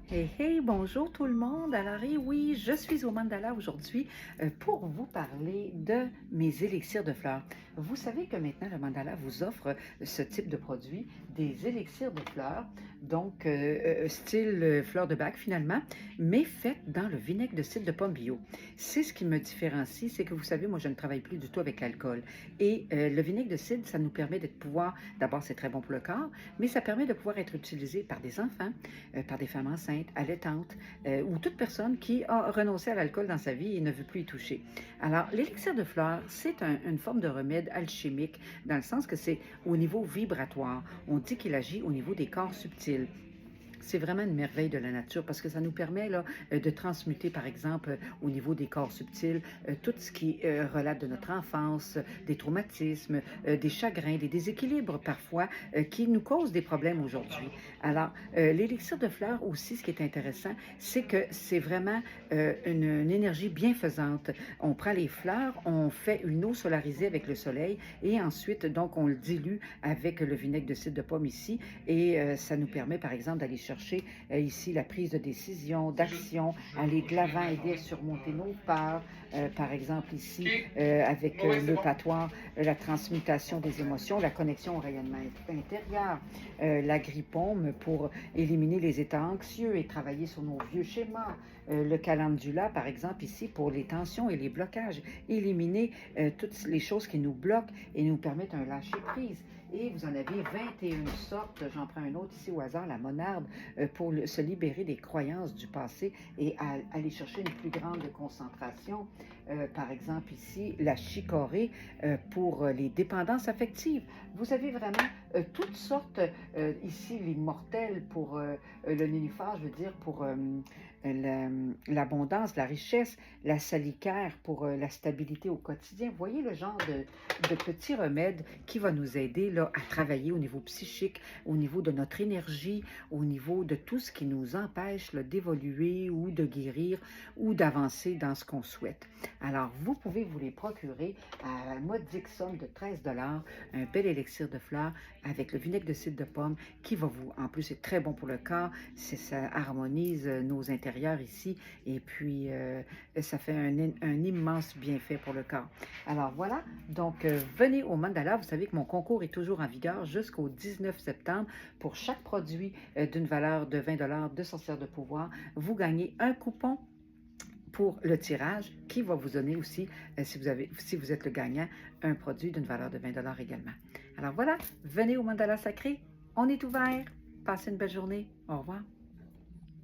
Hey, hey, bonjour tout le monde. Alors, oui, je suis au Mandala aujourd'hui pour vous parler de mes élixirs de fleurs. Vous savez que maintenant, le Mandala vous offre ce type de produit, des élixirs de fleurs, donc style fleur de bac finalement, mais faites dans le vinaigre de cidre de pomme bio. C'est ce qui me différencie, c'est que vous savez, moi, je ne travaille plus du tout avec l'alcool. Et le vinaigre de cidre, ça nous permet de pouvoir, d'abord, c'est très bon pour le corps, mais ça permet de pouvoir être utilisé par des enfants, par des femmes enceintes, allaitantes ou toute personne qui a renoncé à l'alcool dans sa vie et ne veut plus y toucher. Alors, l'élixir de fleurs, c'est une forme de remède alchimique dans le sens que c'est au niveau vibratoire. On dit qu'il agit au niveau des corps subtils. C'est vraiment une merveille de la nature parce que ça nous permet là, de transmuter, par exemple, au niveau des corps subtils, tout ce qui relate de notre enfance, des traumatismes, des chagrins, des déséquilibres parfois qui nous causent des problèmes aujourd'hui. Alors, l'élixir de fleurs aussi, ce qui est intéressant, c'est que c'est vraiment une énergie bienfaisante. On prend les fleurs, on fait une eau solarisée avec le soleil et ensuite, donc, on le dilue avec le vinaigre de cidre de pomme ici et ça nous permet, par exemple, d'aller chercher ici la prise de décision, d'action, aller de l'avant, aider à surmonter nos peurs. Par exemple, ici, avec le patoire, la transmutation des émotions, la connexion au rayonnement intérieur, l'agripaume pour éliminer les états anxieux et travailler sur nos vieux schémas, le calendula, par exemple, ici, pour les tensions et les blocages, éliminer toutes les choses qui nous bloquent et nous permettent un lâcher-prise. Et vous en avez 21 sortes, j'en prends un autre ici au hasard, la monarde, pour se libérer des croyances du passé et aller chercher une plus grande concentration. Par exemple ici, la chicorée pour les dépendances affectives. Vous avez vraiment toutes sortes, ici l'immortel pour le nénuphar, je veux dire, pour l'abondance, la richesse, la salicaire pour la stabilité au quotidien. Vous voyez le genre de petits remèdes qui va nous aider là, à travailler au niveau psychique, au niveau de notre énergie, au niveau de tout ce qui nous empêche d'évoluer ou de guérir ou d'avancer dans ce qu'on souhaite. Alors, vous pouvez vous les procurer à la modique somme de 13 un bel élixir de fleurs avec le vinaigre de cidre de pomme qui va vous, en plus, c'est très bon pour le corps, ça harmonise nos intérieurs ici et puis ça fait un immense bienfait pour le corps. Alors voilà, donc venez au Mandala. Vous savez que mon concours est toujours en vigueur jusqu'au 19 septembre. Pour chaque produit d'une valeur de 20 de sorcière de pouvoir, vous gagnez un coupon pour le tirage qui va vous donner aussi, si vous êtes le gagnant, un produit d'une valeur de 20 également. Alors voilà, venez au Mandala Sacré. On est ouvert. Passez une belle journée. Au revoir.